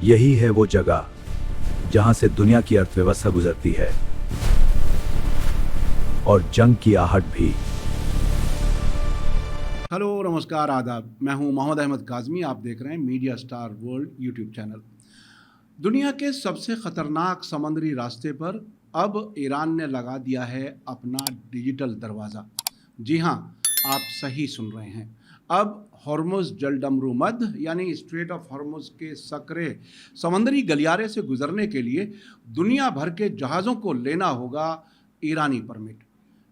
यही है वो जगह जहां से दुनिया की अर्थव्यवस्था गुजरती है और जंग की आहट भी। हेलो, नमस्कार, आदाब। मैं हूं मोहम्मद अहमद काज़मी। आप देख रहे हैं media star world YouTube channel. दुनिया के सबसे ख़तरनाक समुद्री रास्ते पर अब ईरान ने लगा दिया है अपना डिजिटल दरवाज़ा। जी हां, आप सही सुन रहे हैं। अब हॉर्मुज़ जलडमरू मध्य यानी स्ट्रेट ऑफ हॉर्मुज़ के सकरे समुद्री गलियारे से गुजरने के लिए दुनिया भर के जहाज़ों को लेना होगा ईरानी परमिट।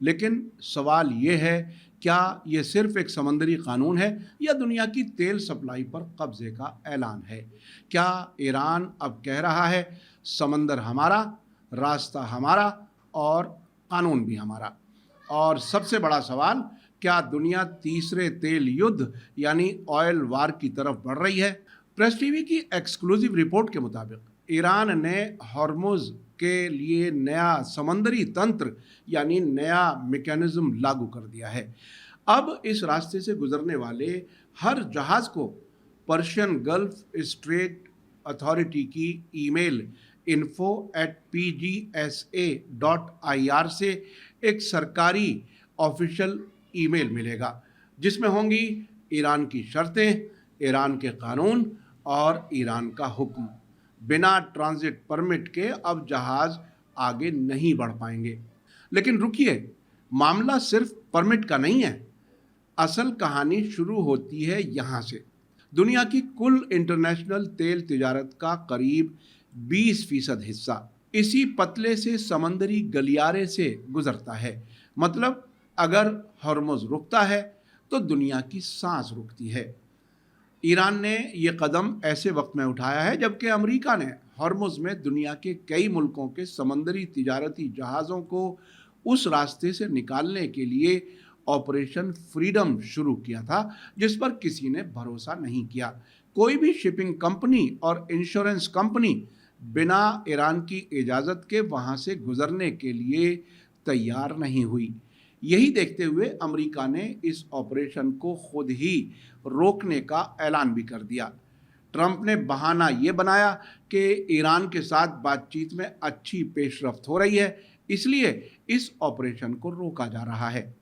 लेकिन सवाल ये है, क्या ये सिर्फ एक समंदरी कानून है या दुनिया की तेल सप्लाई पर कब्जे का ऐलान है? क्या ईरान अब कह रहा है समंदर हमारा, रास्ता हमारा और कानून भी हमारा? और सबसे बड़ा सवाल, क्या दुनिया तीसरे तेल युद्ध यानी ऑयल वार की तरफ बढ़ रही है? प्रेस टीवी की एक्सक्लूसिव रिपोर्ट के मुताबिक ईरान ने हॉर्मुज़ के लिए नया समंदरी तंत्र यानी नया मैकेनिज्म लागू कर दिया है। अब इस रास्ते से गुजरने वाले हर जहाज़ को पर्शियन गल्फ स्ट्रेट अथॉरिटी की ईमेल info@pgsa.ir से एक सरकारी ऑफिशियल ईमेल मिलेगा, जिसमें होंगी ईरान की शर्तें, ईरान के कानून और ईरान का हुक्म। बिना ट्रांजिट परमिट के अब जहाज़ आगे नहीं बढ़ पाएंगे। लेकिन रुकिए, मामला सिर्फ परमिट का नहीं है। असल कहानी शुरू होती है यहाँ से। दुनिया की कुल इंटरनेशनल तेल तिजारत का करीब 20% हिस्सा इसी पतले से समंदरी गलियारे से गुजरता है। मतलब अगर हॉर्मुज़ रुकता है तो दुनिया की सांस रुकती है। ईरान ने ये कदम ऐसे वक्त में उठाया है जबकि अमेरिका ने हॉर्मुज़ में दुनिया के कई मुल्कों के समंदरी तिजारती जहाज़ों को उस रास्ते से निकालने के लिए ऑपरेशन फ्रीडम शुरू किया था, जिस पर किसी ने भरोसा नहीं किया। कोई भी शिपिंग कंपनी और इंश्योरेंस कंपनी बिना ईरान की इजाज़त के वहाँ से गुजरने के लिए तैयार नहीं हुई। यही देखते हुए अमेरिका ने इस ऑपरेशन को खुद ही रोकने का ऐलान भी कर दिया। ट्रंप ने बहाना ये बनाया कि ईरान के साथ बातचीत में अच्छी पेशरफ्त हो रही है, इसलिए इस ऑपरेशन को रोका जा रहा है।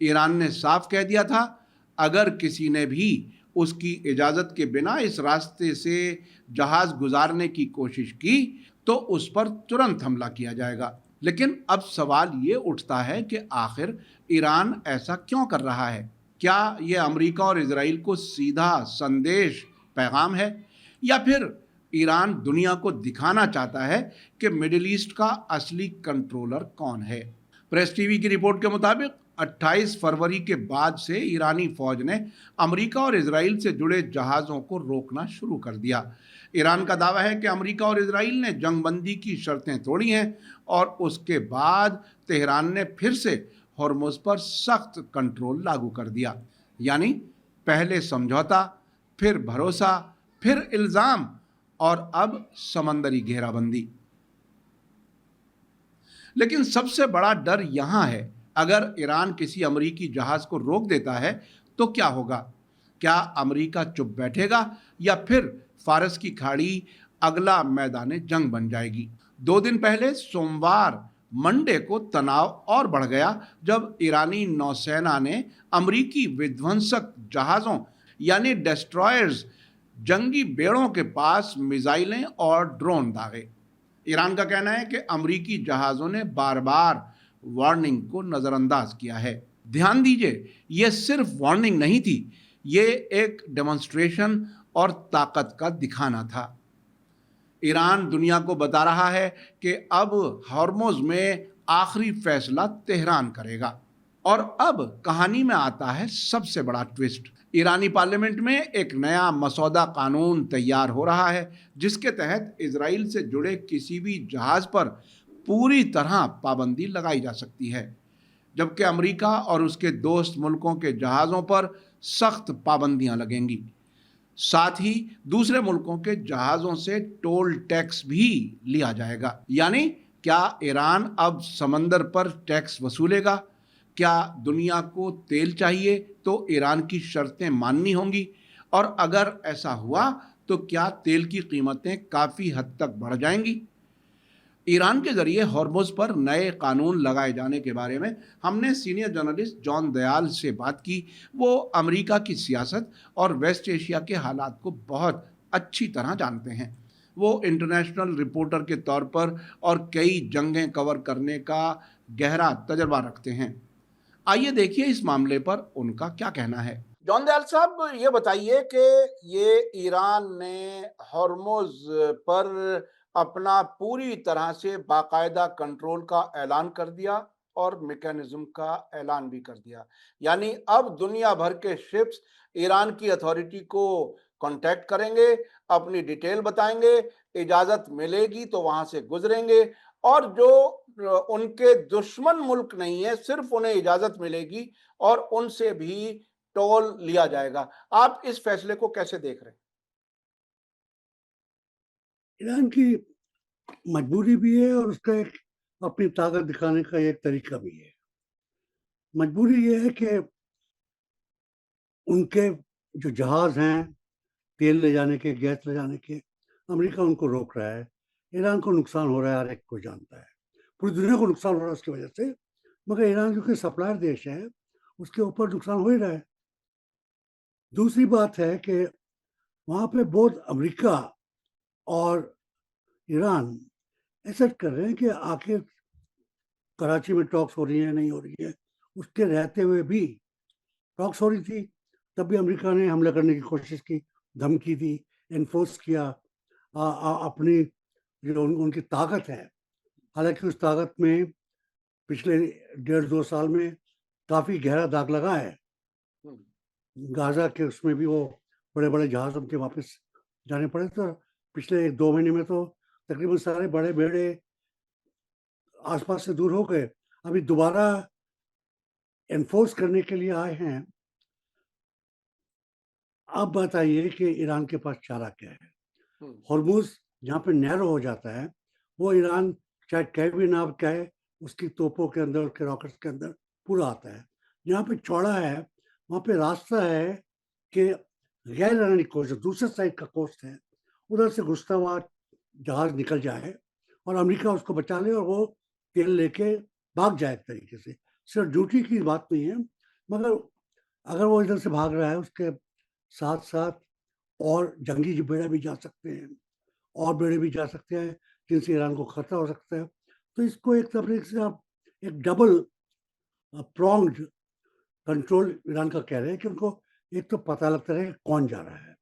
ईरान ने साफ कह दिया था, अगर किसी ने भी उसकी इजाज़त के बिना इस रास्ते से जहाज़ गुजारने की कोशिश की तो उस पर तुरंत हमला किया जाएगा। लेकिन अब सवाल ये उठता है कि आखिर ईरान ऐसा क्यों कर रहा है? क्या ये अमेरिका और इजराइल को सीधा संदेश पैगाम है, या फिर ईरान दुनिया को दिखाना चाहता है कि मिडिल ईस्ट का असली कंट्रोलर कौन है? प्रेस टीवी की रिपोर्ट के मुताबिक 28 फरवरी के बाद से ईरानी फौज ने अमेरिका और इजराइल से जुड़े जहाज़ों को रोकना शुरू कर दिया। ईरान का दावा है कि अमेरिका और इजराइल ने जंगबंदी की शर्तें तोड़ी हैं और उसके बाद तेहरान ने फिर से हॉर्मुज़ पर सख्त कंट्रोल लागू कर दिया। यानी पहले समझौता, फिर भरोसा, फिर इल्ज़ाम और अब समंदरी घेराबंदी। लेकिन सबसे बड़ा डर यहाँ है, अगर ईरान किसी अमेरिकी जहाज़ को रोक देता है तो क्या होगा? क्या अमेरिका चुप बैठेगा या फिर फारस की खाड़ी अगला मैदान जंग बन जाएगी? 2 दिन पहले सोमवार मंडे को तनाव और बढ़ गया जब ईरानी नौसेना ने अमेरिकी विध्वंसक जहाज़ों यानी डेस्ट्रॉयर्स जंगी बेड़ों के पास मिसाइलें और ड्रोन दागे। ईरान का कहना है कि अमेरिकी जहाज़ों ने बार बार वार्निंग को नज़रअंदाज किया है। ध्यान दीजिए, ये सिर्फ वार्निंग नहीं थी, ये एक डेमोन्स्ट्रेशन और ताकत का दिखाना था। ईरान दुनिया को बता रहा है कि अब हॉर्मुज़ में आखिरी फैसला तेहरान करेगा। और अब कहानी में आता है सबसे बड़ा ट्विस्ट। ईरानी पार्लियामेंट में एक नया मसौदा कानून तैयार हो रहा है, जिसके तहत इजराइल से जुड़े किसी भी जहाज़ पर पूरी तरह पाबंदी लगाई जा सकती है, जबकि अमेरिका और उसके दोस्त मुल्कों के जहाज़ों पर सख्त पाबंदियां लगेंगी। साथ ही दूसरे मुल्कों के जहाज़ों से टोल टैक्स भी लिया जाएगा। यानी क्या ईरान अब समंदर पर टैक्स वसूलेगा? क्या दुनिया को तेल चाहिए तो ईरान की शर्तें माननी होंगी? और अगर ऐसा हुआ तो क्या तेल की कीमतें काफ़ी हद तक बढ़ जाएंगी? ईरान के जरिए हॉर्मुज़ पर नए कानून लगाए जाने के बारे में हमने सीनियर जर्नलिस्ट जॉन दयाल से बात की। वो अमेरिका की सियासत और वेस्ट एशिया के हालात को बहुत अच्छी तरह जानते हैं। वो इंटरनेशनल रिपोर्टर के तौर पर और कई जंगें कवर करने का गहरा तजर्बा रखते हैं। आइए देखिए इस मामले पर उनका क्या कहना है। जॉन दयाल साहब, ये बताइए कि ये ईरान ने हॉर्मुज़ पर अपना पूरी तरह से बाकायदा कंट्रोल का ऐलान कर दिया और मैकेनिज्म का ऐलान भी कर दिया। यानी अब दुनिया भर के शिप्स ईरान की अथॉरिटी को कांटेक्ट करेंगे, अपनी डिटेल बताएंगे, इजाज़त मिलेगी तो वहाँ से गुजरेंगे, और जो उनके दुश्मन मुल्क नहीं है, सिर्फ उन्हें इजाज़त मिलेगी और उनसे भी टोल लिया जाएगा। आप इस फैसले को कैसे देख रहे हैं? ईरान की मजबूरी भी है और उसका एक अपनी ताकत दिखाने का एक तरीका भी है। मजबूरी ये है कि उनके जो जहाज हैं तेल ले जाने के, गैस ले जाने के, अमेरिका उनको रोक रहा है। ईरान को नुकसान हो रहा है, हर एक को जानता है। पूरी दुनिया को नुकसान हो रहा है उसकी वजह से, मगर ईरान क्योंकि सप्लायर देश है, उसके ऊपर नुकसान हो ही रहा है। दूसरी बात है कि वहाँ पे बोथ अमेरिका और ईरान ऐसा कर रहे हैं कि आखिर कराची में टॉक्स हो रही है, नहीं हो रही है, उसके रहते हुए भी टॉक्स हो रही थी, तब भी अमेरिका ने हमला करने की कोशिश की, धमकी दी, एनफोर्स किया अपनी जो उनकी ताकत है। हालांकि उस ताकत में पिछले 1.5-2 साल में काफ़ी गहरा दाग लगा है। गाज़ा के उसमें भी वो बड़े-बड़े जहाज़ उनके वापस जाने पड़े, तो पिछले 1-2 महीने में तो तकरीबन सारे बड़े बेड़े आस-पास से दूर हो गए। अभी दोबारा एनफोर्स करने के लिए आए हैं। अब बताइए कि ईरान के पास चारा क्या है? हॉर्मुज़ जहाँ पे नैरो हो जाता है, वो ईरान चाहे कहे भी ना कहे, उसकी तोपों के अंदर, उसके रॉकेट्स के अंदर पूरा आता है। जहाँ पे चौड़ा है, वहाँ पे रास्ता है कि गैर ईरानी कोस्ट, दूसरे साइड का कोस्ट है, उधर से घुसता हुआ जहाज़ निकल जाए और अमेरिका उसको बचा ले और वो तेल लेके भाग जाए एक तरीके से। सिर्फ ड्यूटी की बात नहीं है, मगर अगर वो इधर से भाग रहा है, उसके साथ-साथ और जंगी बेड़े भी जा सकते हैं, और बेड़े भी जा सकते हैं, जिनसे ईरान को खतरा हो सकता है। तो इसको एक तरीके से आप एक डबल प्रॉन्ग्ड कंट्रोल ईरान का कह रहे हैं कि उनको एक तो पता लगता रहे कि कौन जा रहा है।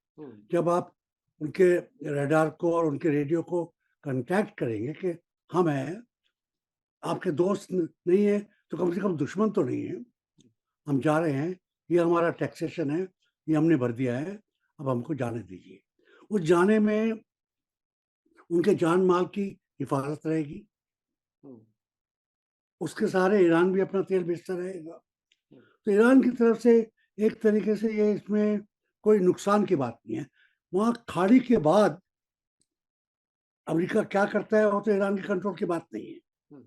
जब आप उनके रडार को और उनके रेडियो को कॉन्टैक्ट करेंगे कि हम हैं, आपके दोस्त नहीं है, तो कम से कम दुश्मन तो नहीं है। हम जा रहे हैं, ये हमारा टैक्सेशन है, ये हमने भर दिया है, अब हमको जाने दीजिए। उस जाने में उनके जान-माल की हिफाज़त रहेगी। उसके सहारे ईरान भी अपना तेल बेचता रहेगा। तो ईरान की तरफ से एक तरीके से ये इसमें कोई नुकसान की बात नहीं है। वहाँ खाड़ी के बाद अमेरिका क्या करता है, वो तो ईरान के कंट्रोल की बात नहीं है।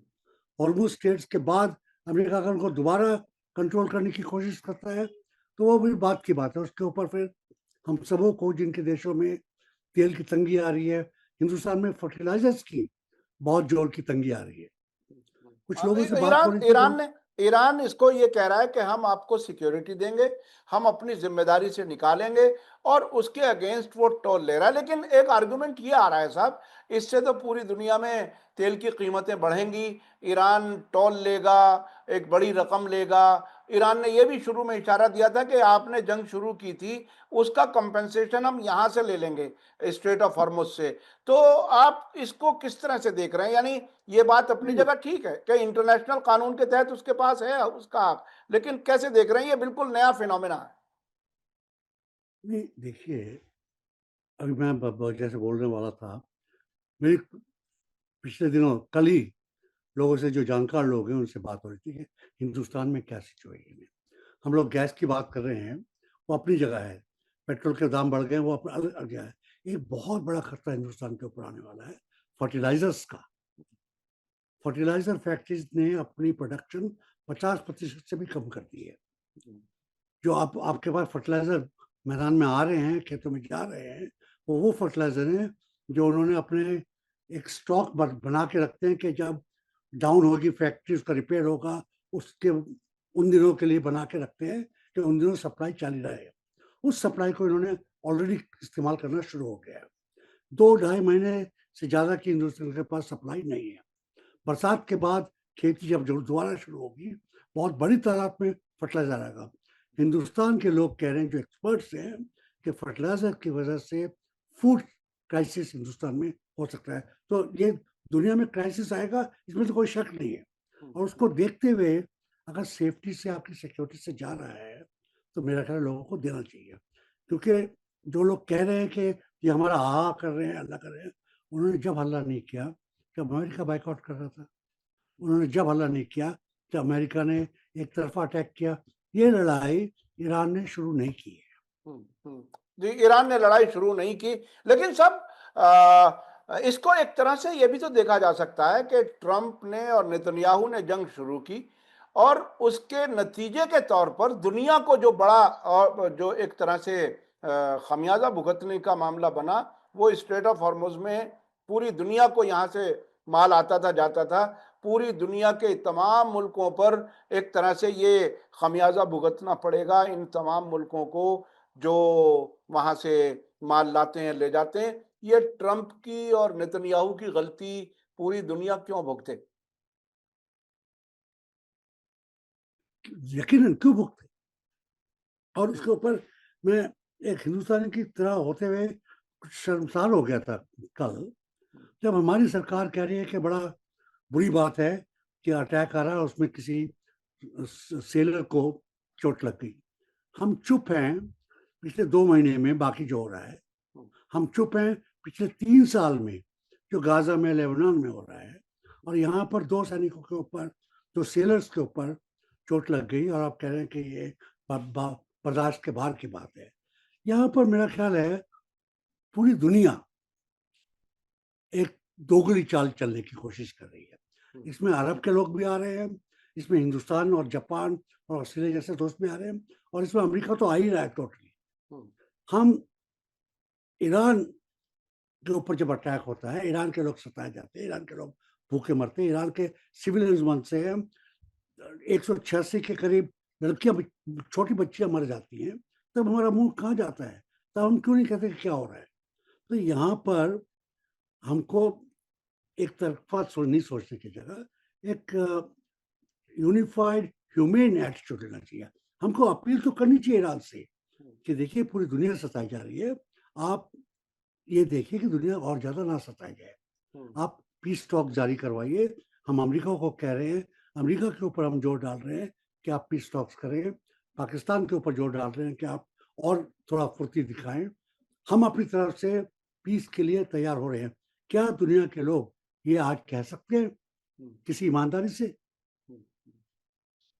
हॉर्मुज़ स्ट्रेट्स के बाद अमेरिका अगर उनको दोबारा कंट्रोल करने की कोशिश करता है, तो वो भी बात की बात है। उसके ऊपर फिर हम सबों को, जिनके देशों में तेल की तंगी आ रही है, हिंदुस्तान में फर्टिलाइज़र्स की बहुत ज़ोर की तंगी आ रही है। कुछ लोगों से बात हो ईरान रही थी ईरान ने ईरान इसको ये कह रहा है कि हम आपको सिक्योरिटी देंगे, हम अपनी जिम्मेदारी से निकालेंगे, और उसके अगेंस्ट वो टोल ले रहा है। लेकिन एक आर्गुमेंट ये आ रहा है साहब, इससे तो पूरी दुनिया में तेल की कीमतें बढ़ेंगी, ईरान टोल लेगा, एक बड़ी रकम लेगा। ईरान ने ये भी शुरू में इशारा दिया था कि आपने जंग शुरू की थी, उसका कंपनसेशन हम यहाँ से ले लेंगे, स्ट्रेट ऑफ हॉर्मुज़ से। तो आप इसको किस तरह से देख रहे हैं? यानी ये बात अपनी नहीं, जगह ठीक है कि इंटरनेशनल कानून के तहत उसके पास है उसका हक, लेकिन कैसे देख रहे हैं? ये बिल्कुल नया फिनोमेना है। नहीं देखिए, अभी मैं जैसे बोलने वाला था, मेरी पिछले दिनों कल ही लोगों से, जो जानकार लोग हैं, उनसे बात हो रही थी कि हिंदुस्तान में क्या सिचुएशन है। हम लोग गैस की बात कर रहे हैं, वो अपनी जगह है, पेट्रोल के दाम बढ़ गए, वो अपना अलग जगह है। एक बहुत बड़ा खतरा हिंदुस्तान के ऊपर आने वाला है फर्टिलाइजर्स का। फर्टिलाइजर फैक्ट्रीज ने अपनी प्रोडक्शन 50% से भी कम कर दी है। जो आपके पास फर्टिलाइजर मैदान में आ रहे हैं, खेतों में जा रहे हैं, वो फर्टिलाइजर हैं जो उन्होंने अपने एक स्टॉक बना के रखते हैं कि जब डाउन होगी फैक्ट्री, उसका रिपेयर होगा, उसके उन दिनों के लिए बना के रखते हैं कि उन दिनों सप्लाई चालू रहे। उस सप्लाई को इन्होंने ऑलरेडी इस्तेमाल करना शुरू हो गया है। 2-2.5 महीने से ज़्यादा की हिंदुस्तान के पास सप्लाई नहीं है। बरसात के बाद खेती जब दोबारा शुरू होगी, बहुत बड़ी तादाद में फर्टिलाइज़र आएगा। हिंदुस्तान के लोग कह रहे हैं, जो एक्सपर्ट्स हैं, कि फर्टिलाइज़र की वजह से फूड क्राइसिस हिंदुस्तान में हो सकता है। तो ये दुनिया में क्राइसिस आएगा, इसमें तो कोई शक नहीं है। और उसको देखते हुए अगर सेफ्टी से, आपकी सिक्योरिटी से जा रहा है, तो मेरा ख्याल है लोगों को देना चाहिए। क्योंकि जो लोग कह रहे हैं कि ये हमारा हा कर रहे हैं, हल्ला कर रहे हैं, उन्होंने जब हल्ला नहीं किया जब अमेरिका बाइकआउट कर रहा था, उन्होंने जब हल्ला नहीं किया जब अमेरिका ने एक तरफा अटैक किया। ये लड़ाई ईरान ने शुरू नहीं की है। जी, ईरान ने लड़ाई शुरू नहीं की, लेकिन सब इसको एक तरह से ये भी तो देखा जा सकता है कि ट्रंप ने और नेतन्याहू ने जंग शुरू की और उसके नतीजे के तौर पर दुनिया को जो बड़ा और जो एक तरह से खमियाजा भुगतने का मामला बना, वो स्ट्रेट ऑफ हॉर्मुज में पूरी दुनिया को यहाँ से माल आता था, जाता था। पूरी दुनिया के तमाम मुल्कों पर एक तरह से ये खमियाजा भुगतना पड़ेगा, इन तमाम मुल्कों को जो वहां से माल लाते हैं, ले जाते हैं। ये ट्रंप की और नेतन्याहू की गलती पूरी दुनिया क्यों भुगते? यकीनन क्यों भुगते? और उसके ऊपर मैं एक हिंदुस्तानी की तरह होते हुए कुछ शर्मसार हो गया था कल, जब हमारी सरकार कह रही है कि बड़ा बुरी बात है कि अटैक आ रहा है, उसमें किसी सेलर को चोट लग गई। हम चुप हैं पिछले 2 महीने में, बाकी जो हो रहा है। हम चुप हैं पिछले 3 साल में, जो गाजा में, लेबनान में हो रहा है। और यहाँ पर 2 सैनिकों के ऊपर, 2 सेलर्स के ऊपर चोट लग गई और आप कह रहे हैं कि ये बर्दाश्त के बाहर की बात है। यहाँ पर मेरा ख्याल है पूरी दुनिया एक दोगली चाल चलने की कोशिश कर रही है। इसमें अरब के लोग भी आ रहे हैं, इसमें हिंदुस्तान और जापान और ऑस्ट्रेलिया जैसे दोस्त भी आ रहे हैं, और इसमें अमेरिका तो आ ही रहा है टोटली। हम ईरान के ऊपर जब अटैक होता है, ईरान के लोग सताए जाते हैं, ईरान के लोग भूखे मरते हैं, ईरान के सिविलियंस मन से 186 के करीब लड़कियां, छोटी बच्चियां मर जाती हैं, तब हमारा मुंह कहाँ जाता है? तब हम क्यों नहीं कहते कि क्या हो रहा है? तो यहाँ पर हमको एक तरफा नहीं सोचने की जगह एक यूनिफाइड ह्यूमेन एटीट्यूड लेना चाहिए। हमको अपील तो करनी चाहिए ईरान से कि देखिए पूरी दुनिया सताई जा रही है, आप ये देखिए कि दुनिया और ज़्यादा ना सताई जाए। आप पीस टॉक जारी करवाइए। हम अमेरिका को कह रहे हैं, अमेरिका के ऊपर हम जोर डाल रहे हैं कि आप पीस टॉक्स करें। पाकिस्तान के ऊपर जोर डाल रहे हैं कि आप और थोड़ा फुर्ती दिखाएं। हम अपनी तरफ से पीस के लिए तैयार हो रहे हैं। क्या दुनिया के लोग ये आज कह सकते हैं किसी ईमानदारी से?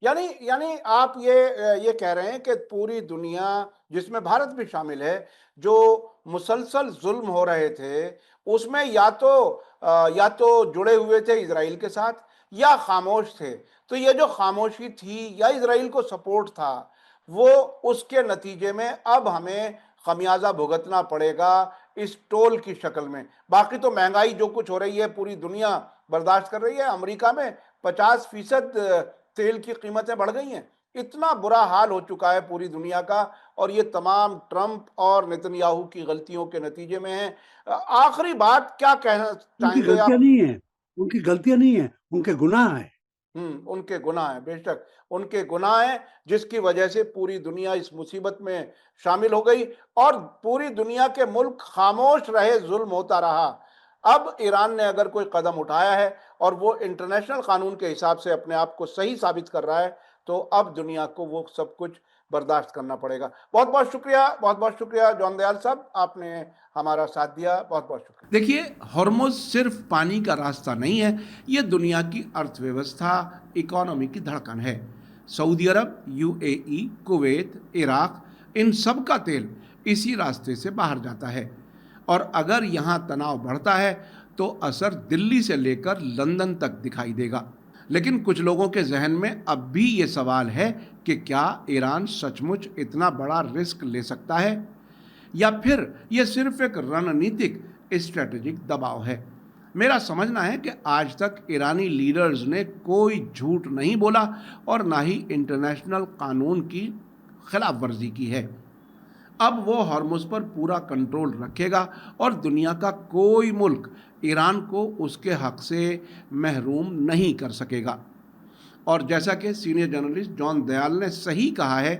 यानी यानी आप ये कह रहे हैं कि पूरी दुनिया, जिसमें भारत भी शामिल है, जो मुसलसल जुल्म हो रहे थे, उसमें या तो जुड़े हुए थे इजराइल के साथ या खामोश थे। तो ये जो खामोशी थी या इजराइल को सपोर्ट था, वो उसके नतीजे में अब हमें खमियाजा भुगतना पड़ेगा इस टोल की शक्ल में। बाकी तो महंगाई जो कुछ हो रही है पूरी दुनिया बर्दाश्त कर रही है। अमेरिका में 50% तेल की कीमतें बढ़ गई हैं। इतना बुरा हाल हो चुका है पूरी दुनिया का, और ये तमाम ट्रंप और नेतन्याहू की गलतियों के नतीजे में है। आखिरी बात क्या कहना उनकी चाहेंगे गलतियां आप? नहीं है, उनकी गलतियां नहीं है, उनके गुनाह है। उनके गुनाह हैं, बेशक उनके गुनाह हैं, जिसकी वजह से पूरी दुनिया इस मुसीबत में शामिल हो गई और पूरी दुनिया के मुल्क खामोश रहे, जुल्म होता रहा। अब ईरान ने अगर कोई कदम उठाया है और वो इंटरनेशनल कानून के हिसाब से अपने आप को सही साबित कर रहा है, तो अब दुनिया को वो सब कुछ बर्दाश्त करना पड़ेगा। बहुत बहुत शुक्रिया जॉन दयाल साहब, आपने हमारा साथ दिया। बहुत बहुत शुक्रिया। देखिए, हॉर्मुज़ सिर्फ पानी का रास्ता नहीं है, ये दुनिया की अर्थव्यवस्था, इकोनॉमी की धड़कन है। सऊदी अरब, यूएई, कुवैत, इराक, इन सब का तेल इसी रास्ते से बाहर जाता है, और अगर यहाँ तनाव बढ़ता है तो असर दिल्ली से लेकर लंदन तक दिखाई देगा। लेकिन कुछ लोगों के जहन में अब भी ये सवाल है कि क्या ईरान सचमुच इतना बड़ा रिस्क ले सकता है? या फिर यह सिर्फ एक रणनीतिक स्ट्रेटेजिक दबाव है? मेरा समझना है कि आज तक ईरानी लीडर्स ने कोई झूठ नहीं बोला और ना ही इंटरनेशनल कानून की खिलाफ वर्जी की है। अब वो हॉर्मुज़ पर पूरा कंट्रोल रखेगा और दुनिया का कोई मुल्क ईरान को उसके हक से महरूम नहीं कर सकेगा। और जैसा कि सीनियर जर्नलिस्ट जॉन दयाल ने सही कहा है,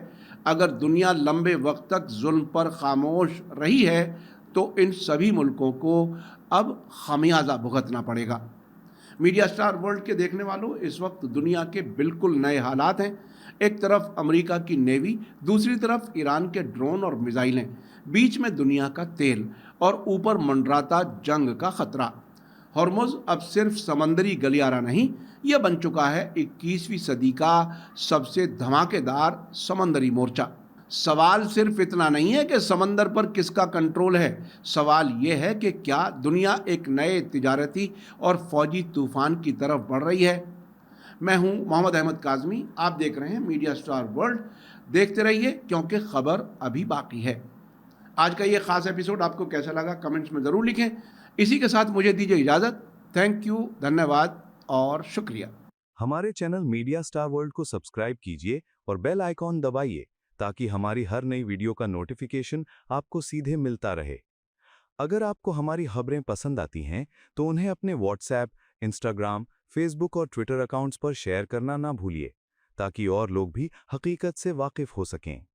अगर दुनिया लंबे वक्त तक जुल्म पर खामोश रही है तो इन सभी मुल्कों को अब खमियाजा भुगतना पड़ेगा। मीडिया स्टार वर्ल्ड के देखने वालों, इस वक्त दुनिया के बिल्कुल नए हालात हैं। एक तरफ अमेरिका की नेवी, दूसरी तरफ ईरान के ड्रोन और मिसाइलें, बीच में दुनिया का तेल और ऊपर मंडराता जंग का खतरा। हॉर्मुज़ अब सिर्फ समंदरी गलियारा नहीं, यह बन चुका है 21वीं सदी का सबसे धमाकेदार समंदरी मोर्चा। सवाल सिर्फ इतना नहीं है कि समंदर पर किसका कंट्रोल है, सवाल यह है कि क्या दुनिया एक नए तिजारती और फौजी तूफान की तरफ बढ़ रही है। मैं हूं मोहम्मद अहमद काज़मी, आप देख रहे हैं मीडिया स्टार वर्ल्ड। देखते रहिए क्योंकि खबर अभी बाकी है। आज का ये खास एपिसोड आपको कैसा लगा कमेंट्स में ज़रूर लिखें। इसी के साथ मुझे दीजिए इजाज़त। थैंक यू, धन्यवाद और शुक्रिया। हमारे चैनल मीडिया स्टार वर्ल्ड को सब्सक्राइब कीजिए और बेल आइकॉन दबाइए ताकि हमारी हर नई वीडियो का नोटिफिकेशन आपको सीधे मिलता रहे। अगर आपको हमारी खबरें पसंद आती हैं तो उन्हें अपने व्हाट्सएप, इंस्टाग्राम, फेसबुक और ट्विटर अकाउंट्स पर शेयर करना ना भूलिए ताकि और लोग भी हकीकत से वाकिफ हो सकें।